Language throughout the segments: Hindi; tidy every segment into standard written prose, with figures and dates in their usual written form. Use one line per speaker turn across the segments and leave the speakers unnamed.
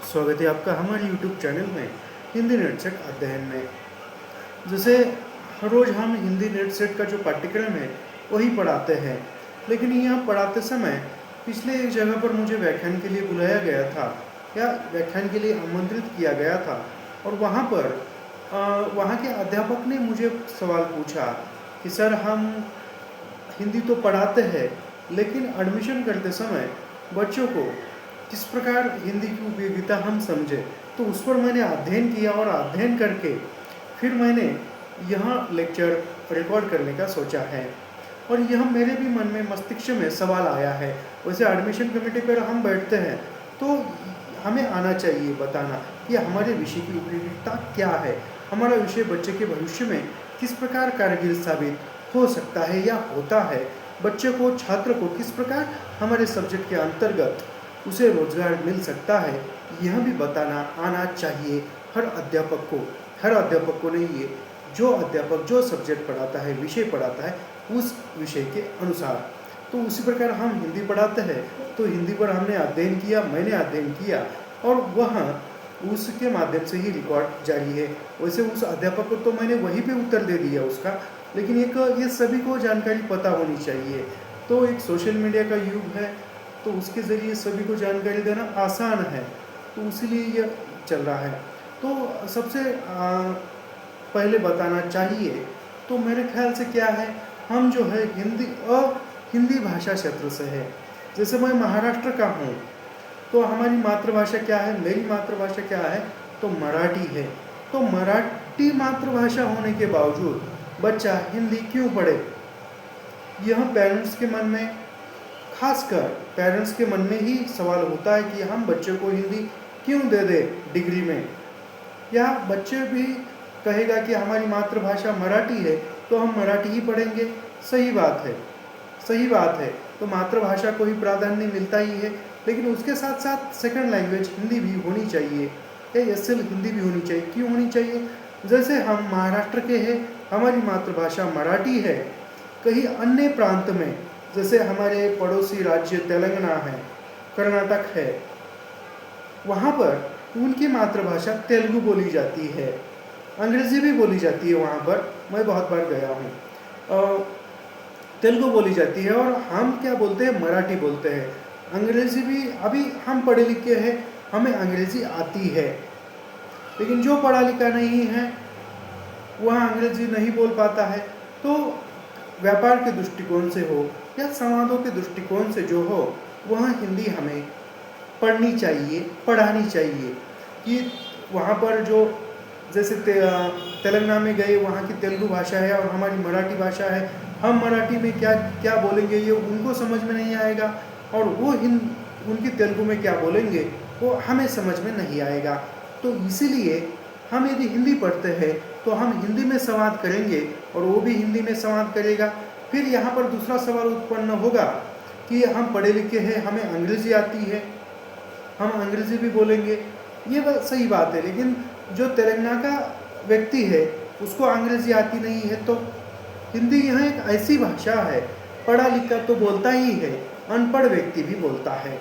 स्वागत है आपका हमारे YouTube चैनल में हिंदी नेट सेट अध्ययन में। जैसे हर रोज़ हम हिंदी नेट सेट का जो पाठ्यक्रम है वही पढ़ाते हैं, लेकिन यहाँ पढ़ाते समय पिछले एक जगह पर मुझे व्याख्यान के लिए बुलाया गया था या व्याख्यान के लिए आमंत्रित किया गया था, और वहाँ पर वहाँ के अध्यापक ने मुझे सवाल पूछा कि सर, हम हिंदी तो पढ़ाते हैं लेकिन एडमिशन करते समय बच्चों को किस प्रकार हिंदी की उपयोगिता हम समझें। तो उस पर मैंने अध्ययन किया और अध्ययन करके फिर मैंने यह लेक्चर रिकॉर्ड करने का सोचा है, और यह मेरे भी मन में मस्तिष्क में सवाल आया है। वैसे एडमिशन कमेटी पर हम बैठते हैं तो हमें आना चाहिए बताना कि हमारे विषय की उपयोगिता क्या है, हमारा विषय बच्चे के भविष्य में किस प्रकार कारगर साबित हो सकता है या होता है, बच्चे को, छात्र को किस प्रकार हमारे सब्जेक्ट के अंतर्गत उसे रोजगार मिल सकता है, यह भी बताना आना चाहिए हर अध्यापक को। हर अध्यापक को नहीं, ये जो अध्यापक जो सब्जेक्ट पढ़ाता है, विषय पढ़ाता है, उस विषय के अनुसार। तो उसी प्रकार हम हिंदी पढ़ाते हैं तो हिंदी पर हमने अध्ययन किया, मैंने अध्ययन किया, और वह उसके माध्यम से ही रिकॉर्ड जारी है। वैसे उस अध्यापक को तो मैंने वहीं पे उत्तर दे दिया उसका, लेकिन एक ये सभी को जानकारी पता होनी चाहिए। तो एक सोशल मीडिया का युग है, तो उसके ज़रिए सभी को जानकारी देना आसान है, तो इसीलिए यह चल रहा है। तो सबसे पहले बताना चाहिए तो मेरे ख्याल से क्या है, हम जो है हिंदी भाषा क्षेत्र से है। जैसे मैं महाराष्ट्र का हूँ, तो हमारी मातृभाषा क्या है, मेरी मातृभाषा क्या है, तो मराठी है। तो मराठी मातृभाषा होने के बावजूद बच्चा हिंदी क्यों पढ़े, यह पेरेंट्स के मन में, खासकर पेरेंट्स के मन में ही सवाल होता है कि हम बच्चे को हिंदी क्यों दे दें डिग्री में। या बच्चे भी कहेगा कि हमारी मातृभाषा मराठी है तो हम मराठी ही पढ़ेंगे। सही बात है, सही बात है। तो मातृभाषा को ही प्राधान्य मिलता ही है, लेकिन उसके साथ साथ सेकंड लैंग्वेज हिंदी भी होनी चाहिए, ASL हिंदी भी होनी चाहिए। क्यों होनी चाहिए? जैसे हम महाराष्ट्र के हैं, हमारी मातृभाषा मराठी है, कहीं अन्य प्रांत में, जैसे हमारे पड़ोसी राज्य तेलंगाना है, कर्नाटक है, वहाँ पर उनकी मातृभाषा तेलुगु बोली जाती है, अंग्रेज़ी भी बोली जाती है। वहाँ पर मैं बहुत बार गया हूँ, तेलुगु बोली जाती है, और हम क्या बोलते हैं, मराठी बोलते हैं। अंग्रेज़ी भी, अभी हम पढ़े लिखे हैं, हमें अंग्रेज़ी आती है, लेकिन जो पढ़ा लिखा नहीं है वह अंग्रेज़ी नहीं बोल पाता है। तो व्यापार के दृष्टिकोण से हो या संवादों के दृष्टिकोण से जो हो, वह हिंदी हमें पढ़नी चाहिए, पढ़ानी चाहिए। कि वहाँ पर जो, जैसे तेलंगाना में गए, वहाँ की तेलुगु भाषा है और हमारी मराठी भाषा है, हम मराठी में क्या क्या बोलेंगे ये उनको समझ में नहीं आएगा, और वो उनकी तेलुगु में क्या बोलेंगे वो हमें समझ में नहीं आएगा। तो इसीलिए हम यदि हिंदी पढ़ते हैं तो हम हिंदी में संवाद करेंगे और वो भी हिंदी में संवाद करेगा। फिर यहाँ पर दूसरा सवाल उत्पन्न होगा कि हम पढ़े लिखे हैं, हमें अंग्रेज़ी आती है, हम अंग्रेज़ी भी बोलेंगे, ये सही बात है। लेकिन जो तेलंगाना का व्यक्ति है उसको अंग्रेज़ी आती नहीं है, तो हिंदी यह एक ऐसी भाषा है, पढ़ा लिखा तो बोलता ही है, अनपढ़ व्यक्ति भी बोलता है।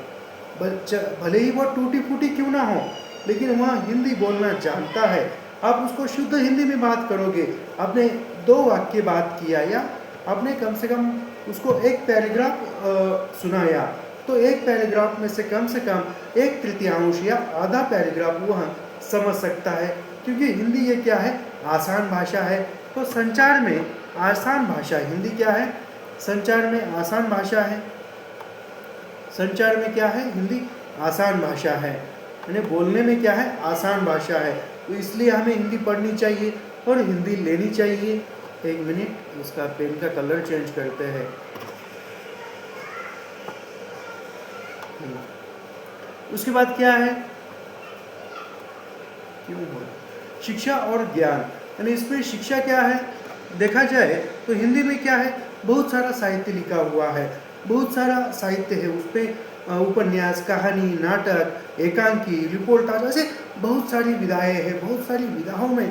भले ही वह टूटी फूटी क्यों ना हो, लेकिन वह हिंदी बोलना जानता है। आप उसको शुद्ध हिंदी में बात करोगे, आपने 2 वाक्य बात किया या आपने कम से कम उसको एक पैराग्राफ सुनाया, तो एक पैराग्राफ में से कम 1/3 या आधा पैराग्राफ वह समझ सकता है। क्योंकि हिंदी ये क्या है, आसान भाषा है। तो संचार में आसान भाषा हिंदी क्या है, संचार में आसान भाषा है। संचार में क्या है, हिंदी आसान भाषा है, यानी बोलने में क्या है, आसान भाषा है। तो इसलिए हमें हिंदी पढ़नी चाहिए और हिंदी लेनी चाहिए। एक मिनट, इसका पेन का कलर चेंज करते हैं। उसके बाद क्या है, क्यों हो, शिक्षा और ज्ञान, यानी इसमें शिक्षा क्या है, देखा जाए तो हिंदी में क्या है, बहुत सारा साहित्य लिखा हुआ है, बहुत सारा साहित्य है। उस पर उपन्यास, कहानी, नाटक, एकांकी, रिपोर्टाज, ऐसे बहुत सारी विधाएँ हैं। बहुत सारी विधाओं में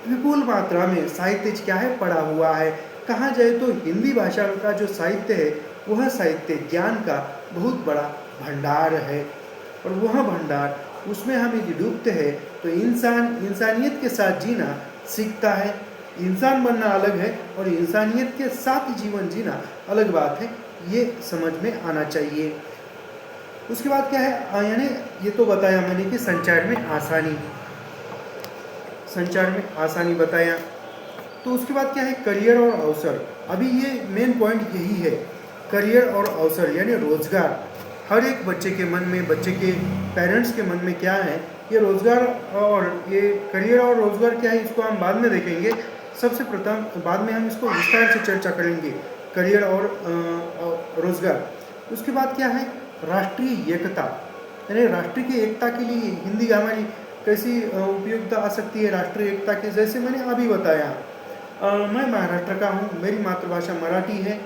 विपुल मात्रा में साहित्य क्या है, पड़ा हुआ है। कहा जाए तो हिंदी भाषा का जो साहित्य है वह साहित्य ज्ञान का बहुत बड़ा भंडार है। और वह भंडार उसमें हम यदि डूबते हैं तो इंसान इंसानियत के साथ जीना सीखता है। इंसान बनना अलग है और इंसानियत के साथ जीवन जीना अलग बात है, ये समझ में आना चाहिए। उसके बाद क्या है, यानी ये तो बताया मैंने कि संचार में आसानी बताया। तो उसके बाद क्या है, करियर और अवसर। अभी ये मेन पॉइंट यही है, करियर और अवसर यानी रोजगार। हर एक बच्चे के मन में, बच्चे के पेरेंट्स के मन में क्या है, ये रोजगार और ये करियर और रोजगार क्या है, इसको हम बाद में देखेंगे। सबसे प्रथम बाद में हम इसको विस्तार से चर्चा करेंगे, करियर और रोजगार। उसके बाद क्या है, राष्ट्रीय एकता, यानी राष्ट्र की एकता के लिए हिंदी हमारी कैसी उपयोगिता आ सकती है राष्ट्रीय एकता की। जैसे मैंने अभी बताया, मैं महाराष्ट्र का हूँ, मेरी मातृभाषा मराठी है,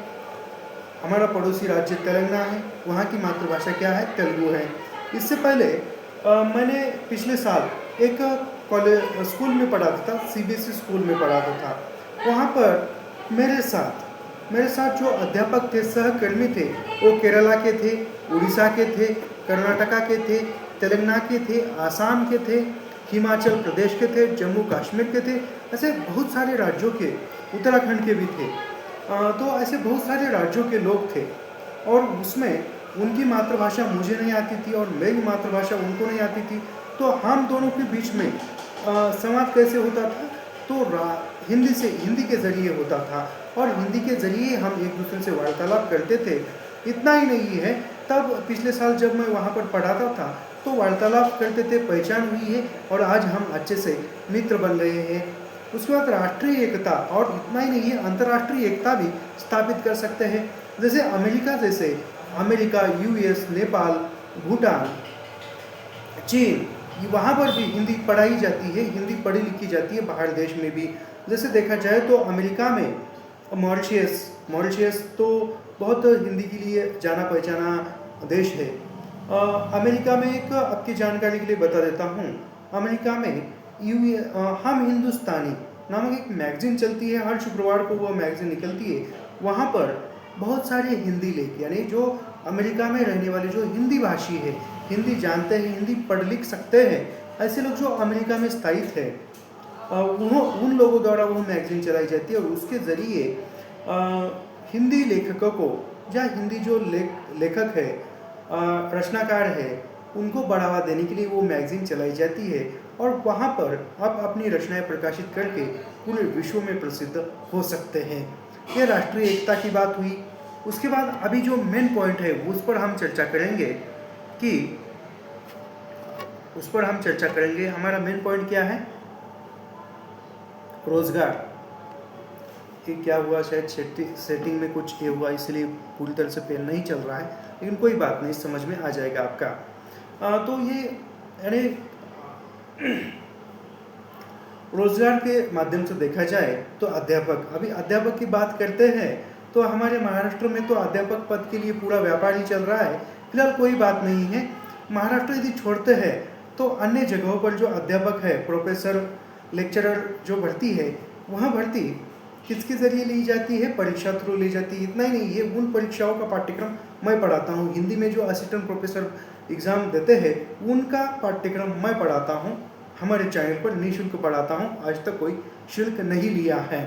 हमारा पड़ोसी राज्य तेलंगाना है, वहाँ की मातृभाषा क्या है, तेलुगु है। इससे पहले मैंने पिछले साल एक कॉलेज स्कूल में पढ़ाता था, सीबीएसई स्कूल में पढ़ाता था। वहाँ पर मेरे साथ जो अध्यापक थे, सहकर्मी थे, वो केरला के थे, उड़ीसा के थे, कर्नाटका के थे, तेलंगाना के थे, आसाम के थे, हिमाचल प्रदेश के थे, जम्मू कश्मीर के थे, ऐसे बहुत सारे राज्यों के, उत्तराखंड के भी थे। तो ऐसे बहुत सारे राज्यों के लोग थे और उसमें उनकी मातृभाषा मुझे नहीं आती थी और मेरी मातृभाषा उनको नहीं आती थी। तो हम दोनों के बीच में संवाद कैसे होता था, तो हिंदी के ज़रिए होता था और हिंदी के ज़रिए हम एक दूसरे से वार्तालाप करते थे। इतना ही नहीं है, तब पिछले साल जब मैं वहाँ पर पढ़ाता था तो वार्तालाप करते थे, पहचान हुई है और आज हम अच्छे से मित्र बन रहे हैं। उसके बाद राष्ट्रीय एकता, और इतना ही नहीं है, अंतर्राष्ट्रीय एकता भी स्थापित कर सकते हैं। जैसे अमेरिका, यूएस, नेपाल, भूटान, चीन, वहाँ पर भी हिंदी पढ़ाई जाती है, हिंदी पढ़ी लिखी जाती है बाहर देश में भी। जैसे देखा जाए तो अमेरिका में मॉरिशस तो बहुत हिंदी के लिए जाना पहचाना देश है। अमेरिका में एक आपकी जानकारी के लिए बता देता हूँ, अमेरिका में हम हिंदुस्तानी नामक एक मैगजीन चलती है, हर शुक्रवार को वो मैगजीन निकलती है। वहाँ पर बहुत सारे हिंदी लेख, यानी जो अमेरिका में रहने वाले जो हिंदी भाषी है, हिंदी जानते हैं, हिंदी पढ़ लिख सकते हैं, ऐसे लोग जो अमेरिका में स्थायित है, उन लोगों द्वारा वो मैगजीन चलाई जाती है और उसके ज़रिए हिंदी लेखकों को या हिंदी जो लेखक है, रचनाकार है, उनको बढ़ावा देने के लिए वो मैगजीन चलाई जाती है और वहाँ पर आप अपनी रचनाएं प्रकाशित करके पूरे विश्व में प्रसिद्ध हो सकते हैं। ये राष्ट्रीय एकता की बात हुई। उसके बाद अभी जो मेन पॉइंट है उस पर हम चर्चा करेंगे हमारा मेन पॉइंट क्या है, रोजगार। कि क्या हुआ, शायद सेटिंग में कुछ ये हुआ, इसलिए पूरी तरह से पेन नहीं चल रहा है, लेकिन कोई बात नहीं, समझ में आ जाएगा आपका। तो ये यानी रोजगार के माध्यम से देखा जाए तो अध्यापक की बात करते हैं तो हमारे महाराष्ट्र में तो अध्यापक पद के लिए पूरा व्यापार ही चल रहा है। फिलहाल कोई बात नहीं है, महाराष्ट्र यदि छोड़ते हैं तो अन्य जगहों पर जो अध्यापक है, प्रोफेसर, लेक्चरर जो भर्ती है, वहाँ भर्ती किसके ज़रिए ली जाती है, परीक्षा थ्रू ली जाती है। इतना ही नहीं है, उन परीक्षाओं का पाठ्यक्रम मैं पढ़ाता हूँ। हिंदी में जो असिस्टेंट प्रोफेसर एग्ज़ाम देते हैं उनका पाठ्यक्रम मैं पढ़ाता हूँ, हमारे चैनल पर निःशुल्क पढ़ाता हूँ, आज तक कोई शुल्क नहीं लिया है।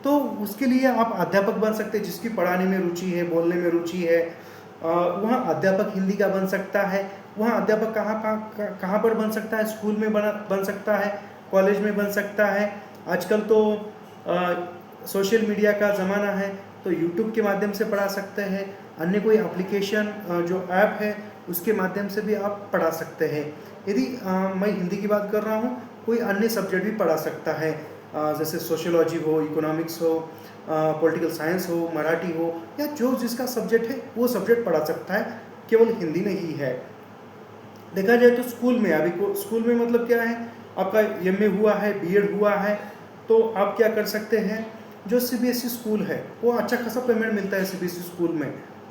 तो उसके लिए आप अध्यापक बन सकते हैं, जिसकी पढ़ाने में रुचि है, बोलने में रुचि है, वहाँ अध्यापक हिंदी का बन सकता है। वहाँ अध्यापक कहाँ पर बन सकता है, स्कूल में बन सकता है, कॉलेज में बन सकता है। आजकल तो सोशल मीडिया का ज़माना है, तो यूट्यूब के माध्यम से पढ़ा सकते हैं, अन्य कोई एप्लीकेशन जो ऐप है उसके माध्यम से भी आप पढ़ा सकते हैं। यदि मैं हिंदी की बात कर रहा हूँ, कोई अन्य सब्जेक्ट भी पढ़ा सकता है, जैसे सोशियोलॉजी हो, इकोनॉमिक्स हो, पॉलिटिकल साइंस हो, मराठी हो, या जो जिसका सब्जेक्ट है वो सब्जेक्ट पढ़ा सकता है, केवल हिंदी नहीं है। देखा जाए तो स्कूल में मतलब क्या है, आपका एमए हुआ है, बीएड हुआ है, तो आप क्या कर सकते हैं, जो सीबीएसई स्कूल है वो अच्छा खासा पेमेंट मिलता है।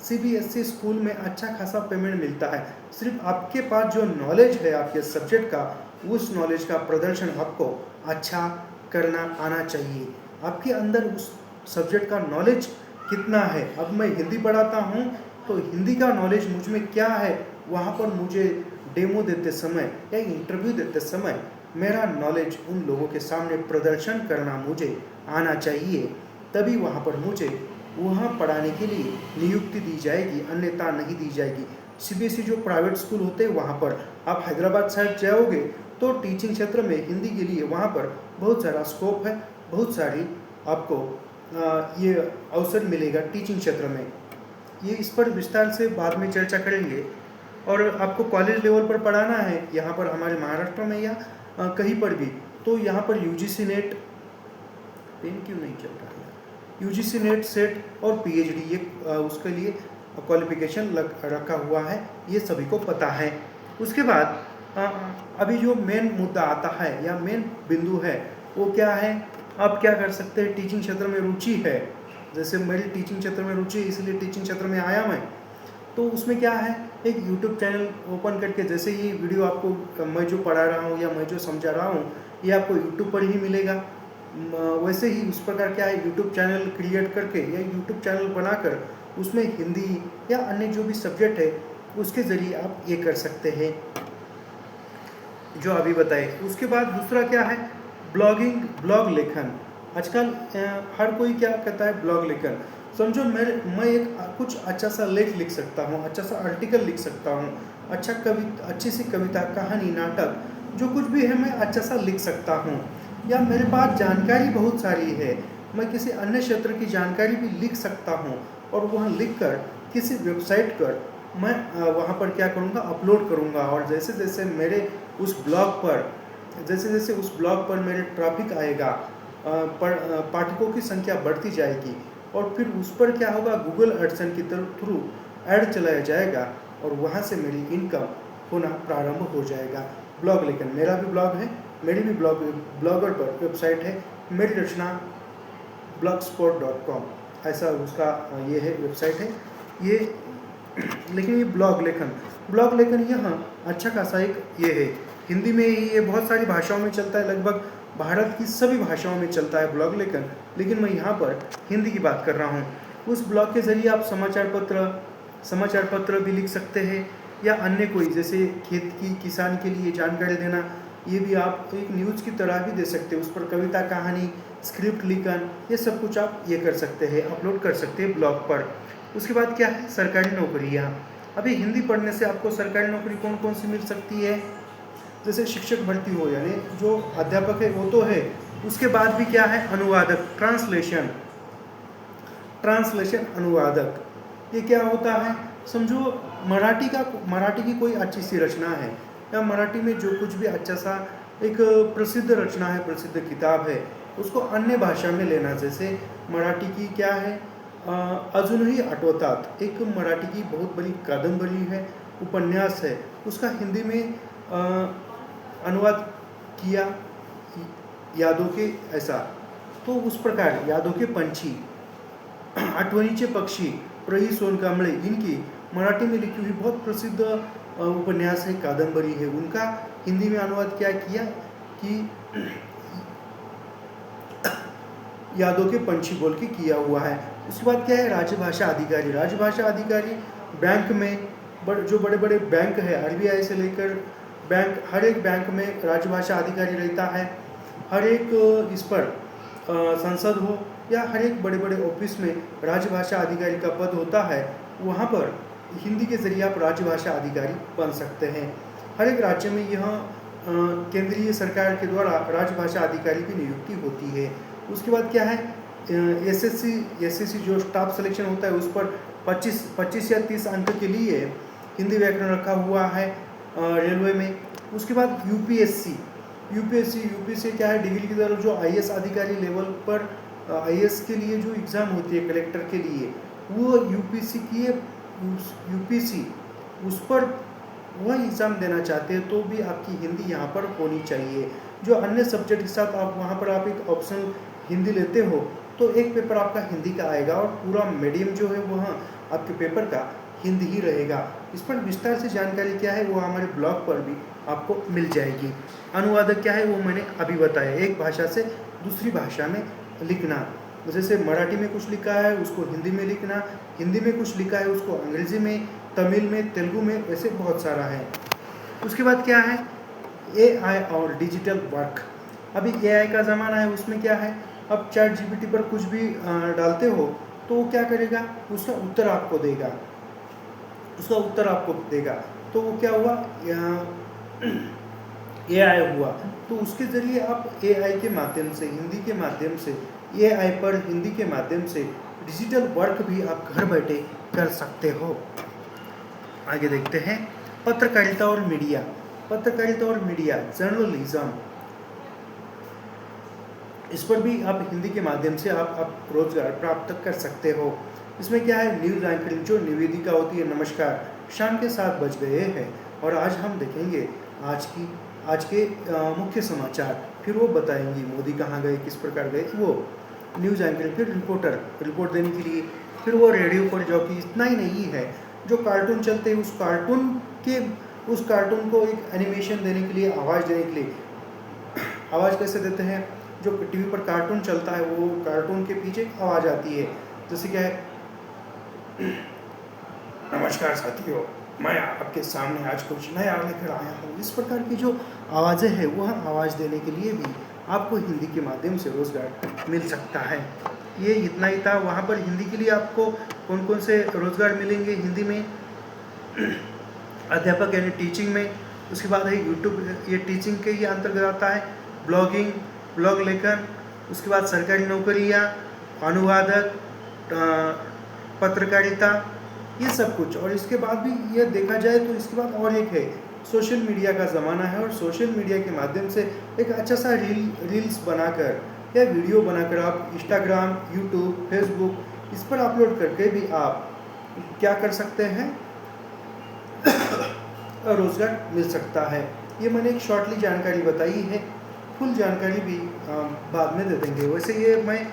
सीबीएसई स्कूल में अच्छा खासा पेमेंट मिलता है। सिर्फ आपके पास जो नॉलेज है आपके सब्जेक्ट का, उस नॉलेज का प्रदर्शन आपको अच्छा करना आना चाहिए। आपके अंदर उस सब्जेक्ट का नॉलेज कितना है। अब मैं हिंदी पढ़ाता हूँ तो हिंदी का नॉलेज मुझ में क्या है, वहाँ पर मुझे डेमो देते समय या इंटरव्यू देते समय मेरा नॉलेज उन लोगों के सामने प्रदर्शन करना मुझे आना चाहिए, तभी वहाँ पर मुझे वहाँ पढ़ाने के लिए नियुक्ति दी जाएगी, अन्यथा नहीं दी जाएगी। सीबीएसई जो प्राइवेट स्कूल होते हैं वहाँ पर आप हैदराबाद साइड जाओगे तो टीचिंग क्षेत्र में हिंदी के लिए वहाँ पर बहुत सारा स्कोप है, बहुत सारी आपको ये अवसर मिलेगा टीचिंग क्षेत्र में। ये इस पर विस्तार से बाद में चर्चा करेंगे। और आपको कॉलेज लेवल पर पढ़ाना है यहाँ पर हमारे महाराष्ट्र में या कहीं पर भी, तो यहाँ पर यूजीसी नेट, पेन क्यों नहीं चल रहा है, यूजीसी नेट सेट और पीएचडी ये उसके लिए क्वालिफिकेशन रखा हुआ है, ये सभी को पता है। उसके बाद अभी जो मेन मुद्दा आता है या मेन बिंदु है वो क्या है, आप क्या कर सकते हैं, टीचिंग क्षेत्र में रुचि है, जैसे मेरी टीचिंग क्षेत्र में रुचि है इसलिए टीचिंग क्षेत्र में आया मैं, तो उसमें क्या है, एक यूट्यूब चैनल ओपन करके, जैसे ये वीडियो आपको मैं जो पढ़ा रहा हूँ या मैं जो समझा रहा हूँ ये आपको यूट्यूब पर ही मिलेगा, वैसे ही उस प्रकार क्या है यूट्यूब चैनल क्रिएट करके या यूट्यूब चैनल बनाकर उसमें हिंदी या अन्य जो भी सब्जेक्ट है उसके ज़रिए आप ये कर सकते हैं जो अभी बताए। उसके बाद दूसरा क्या है, ब्लॉगिंग, ब्लॉग लेखन। आजकल हर कोई क्या कहता है, ब्लॉग लेखन। समझो मैं एक कुछ अच्छा सा लेख लिख सकता हूँ, अच्छा सा आर्टिकल लिख सकता हूँ, अच्छी सी कविता, कहानी, नाटक, जो कुछ भी है मैं अच्छा सा लिख सकता हूँ। या मेरे पास जानकारी बहुत सारी है, मैं किसी अन्य क्षेत्र की जानकारी भी लिख सकता हूँ और वह लिख कर किसी वेबसाइट पर मैं वहाँ पर क्या करूँगा, अपलोड करूँगा। और जैसे जैसे मेरे उस ब्लॉग पर मेरे ट्रैफिक आएगा, पाठकों की संख्या बढ़ती जाएगी और फिर उस पर क्या होगा, गूगल एडसेंस की थ्रू ऐड चलाया जाएगा और वहाँ से मेरी इनकम होना प्रारंभ हो जाएगा। ब्लॉग लेखन, मेरा भी ब्लॉग है, मेरी भी ब्लॉगर पर वेबसाइट है मेरी रचना blogspot.com, ऐसा उसका ये है वेबसाइट है ये। लेकिन ये ब्लॉग लेखन यहाँ अच्छा खासा एक ये है, हिंदी में ये बहुत सारी भाषाओं में चलता है, लगभग भारत की सभी भाषाओं में चलता है ब्लॉग लेखन, लेकिन मैं यहाँ पर हिंदी की बात कर रहा हूँ। उस ब्लॉग के ज़रिए आप समाचार पत्र भी लिख सकते हैं या अन्य कोई, जैसे खेत की किसान के लिए जानकारी देना, ये भी आप एक न्यूज़ की तरह भी दे सकते हैं। उस पर कविता, कहानी, स्क्रिप्ट लिखन, ये सब कुछ आप ये कर सकते हैं, अपलोड कर सकते हैं ब्लॉग पर। उसके बाद क्या है, सरकारी नौकरियाँ। अभी हिंदी पढ़ने से आपको सरकारी नौकरी कौन कौन सी मिल सकती है, जैसे शिक्षक भर्ती हो, यानी जो अध्यापक है वो तो है, उसके बाद भी क्या है, अनुवादक, ट्रांसलेशन अनुवादक। ये क्या होता है, समझो मराठी की कोई अच्छी सी रचना है या मराठी में जो कुछ भी अच्छा सा एक प्रसिद्ध रचना है, प्रसिद्ध किताब है, उसको अन्य भाषा में लेना। जैसे मराठी की क्या है, अजूनही आठवतात, एक मराठी की बहुत बड़ी कादंबरी है, उपन्यास है, उसका हिंदी में अनुवाद किया यादों के ऐसा, तो उस प्रकार यादों के पंछी, आठवणीचे पक्षी, प्रही सोनकांबळे, इनकी मराठी में लिखी हुई बहुत प्रसिद्ध उपन्यास है, कादंबरी है, उनका हिंदी में अनुवाद क्या किया कि यादों के पंछी बोल के किया हुआ है। उसके बाद क्या है, राजभाषा अधिकारी बैंक में जो बड़े बड़े बैंक है, आरबीआई से लेकर बैंक, हर एक बैंक में राजभाषा अधिकारी रहता है। हर एक इस पर संसद हो या हर एक बड़े बड़े ऑफिस में राजभाषा अधिकारी का पद होता है, वहाँ पर हिंदी के ज़रिए आप राजभाषा अधिकारी बन सकते हैं। हर एक राज्य में यह केंद्रीय सरकार के द्वारा राजभाषा अधिकारी की नियुक्ति होती है। उसके बाद क्या है, एसएससी जो स्टाफ सिलेक्शन होता है उस पर 25 या 30 अंक के लिए हिंदी व्याकरण रखा हुआ है रेलवे में। उसके बाद यूपीएससी क्या है, डिग्री की तरफ जो आईएएस अधिकारी लेवल पर आईएएस के लिए जो एग्ज़ाम होती है कलेक्टर के लिए, वो यूपीसी उस पर वह एग्ज़ाम देना चाहते हैं तो भी आपकी हिंदी यहाँ पर होनी चाहिए। जो अन्य सब्जेक्ट के साथ आप वहाँ पर आप एक ऑप्शनल हिंदी लेते हो तो एक पेपर आपका हिंदी का आएगा और पूरा मीडियम जो है वह आपके पेपर का हिंदी ही रहेगा। इस पर विस्तार से जानकारी क्या है वो हमारे ब्लॉग पर भी आपको मिल जाएगी। अनुवादक क्या है वो मैंने अभी बताया, एक भाषा से दूसरी भाषा में लिखना, जैसे मराठी में कुछ लिखा है उसको हिंदी में लिखना, हिंदी में कुछ लिखा है उसको अंग्रेज़ी में, तमिल में, तेलुगु में, ऐसे बहुत सारा है। उसके बाद क्या है, एआई और डिजिटल वर्क। अभी एआई का ज़माना है, उसमें क्या है, अब चैट जीपीटी पर कुछ भी डालते हो तो वो क्या करेगा, उसका उत्तर आपको देगा, उसका उत्तर आपको देगा। तो वो क्या हुआ, एआई हुआ। तो उसके ज़रिए आप एआई के माध्यम से, हिंदी के माध्यम से, एआई पर हिंदी के माध्यम से डिजिटल वर्क भी आप घर बैठे कर सकते हो। आगे देखते हैं, पत्रकारिता और मीडिया। पत्रकारिता और मीडिया, जर्नलिज्म, इस पर भी आप हिंदी के माध्यम से आप रोजगार प्राप्त कर सकते हो। इसमें क्या है, न्यूज़ एंकरिंग जो निवेदिका होती है, नमस्कार, शाम के 7 बज गए हैं और आज हम देखेंगे आज के मुख्य समाचार, फिर वो बताएंगी मोदी कहाँ गए, किस प्रकार गए, वो न्यूज़ एंकरिंग। फिर रिपोर्टर रिपोर्ट देने के लिए, फिर वो रेडियो पर जॉकी। इतना ही नहीं है, जो कार्टून चलते हैं उस कार्टून को एक एनिमेशन देने के लिए, आवाज़ देने के लिए, आवाज़ कैसे देते हैं, जो टीवी पर कार्टून चलता है वो कार्टून के पीछे एक आवाज़ आती है, जैसे क्या है, नमस्कार साथियों, मैं आपके सामने आज कुछ नया लेकर आया हूँ। इस प्रकार की जो आवाज़ें हैं, वह आवाज़ देने के लिए भी आपको हिंदी के माध्यम से रोज़गार मिल सकता है। ये इतना ही था। वहाँ पर हिंदी के लिए आपको कौन कौन से रोज़गार मिलेंगे हिंदी में, अध्यापक यानी टीचिंग में। उसके बाद है यूट्यूब, ये टीचिंग के ही अंतर्गत आता है। ब्लॉगिंग, ब्लॉग लेखन, उसके बाद सरकारी नौकरियाँ, अनुवादक, पत्रकारिता, ये सब कुछ। और इसके बाद भी ये देखा जाए तो इसके बाद और एक है, सोशल मीडिया का ज़माना है, और सोशल मीडिया के माध्यम से एक अच्छा सा रील्स बनाकर या वीडियो बनाकर आप इंस्टाग्राम, यूट्यूब, फेसबुक, इस पर अपलोड करके भी आप क्या कर सकते हैं, रोज़गार मिल सकता है। ये मैंने एक शॉर्टली जानकारी बताई है, फुल जानकारी भी बाद में दे देंगे। वैसे ये मैं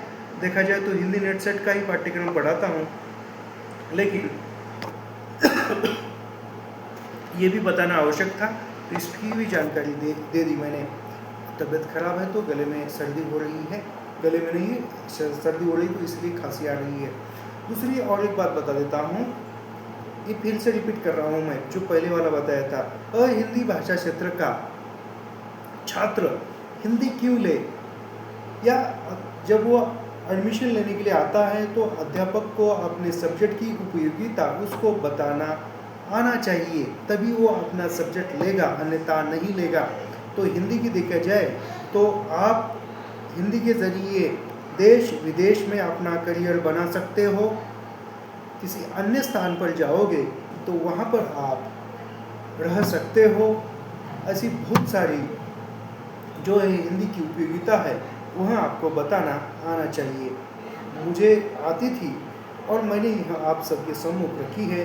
देखा जाए तो हिंदी नेट सेट का ही पाठ्यक्रम पढ़ाता हूँ, लेकिन ये भी बताना आवश्यक था, तो इसकी भी जानकारी दे दी मैंने। तबीयत खराब है तो गले में सर्दी हो रही है, गले में नहीं, सर्दी हो रही तो इसलिए खांसी आ रही है। दूसरी और एक बात बता देता हूँ, ये फिर से रिपीट कर रहा हूँ मैं, जो पहले वाला बताया था, हिंदी भाषा क्षेत्र का छात्र हिंदी क्यों ले, या जब वो एडमिशन लेने के लिए आता है तो अध्यापक को अपने सब्जेक्ट की उपयोगिता उसको बताना आना चाहिए, तभी वो अपना सब्जेक्ट लेगा, अन्यथा नहीं लेगा। तो हिंदी की देखा जाए तो आप हिंदी के ज़रिए देश विदेश में अपना करियर बना सकते हो। किसी अन्य स्थान पर जाओगे तो वहाँ पर आप रह सकते हो। ऐसी बहुत सारी जो है हिंदी की उपयोगिता है, वह आपको बताना आना चाहिए। मुझे आती थी और मैंने यह आप सबके सम्मुख रखी है।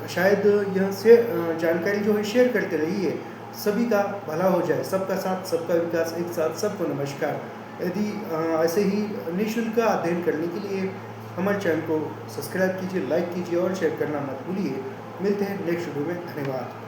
शायद यह से जानकारी जो है शेयर करते रहिए, सभी का भला हो जाए, सबका साथ सबका विकास, एक साथ सबको नमस्कार। यदि ऐसे ही निःशुल्क अध्ययन करने के लिए हमारे चैनल को सब्सक्राइब कीजिए, लाइक कीजिए और शेयर करना मत भूलिए। मिलते हैं नेक्स्ट वीडियो में, धन्यवाद।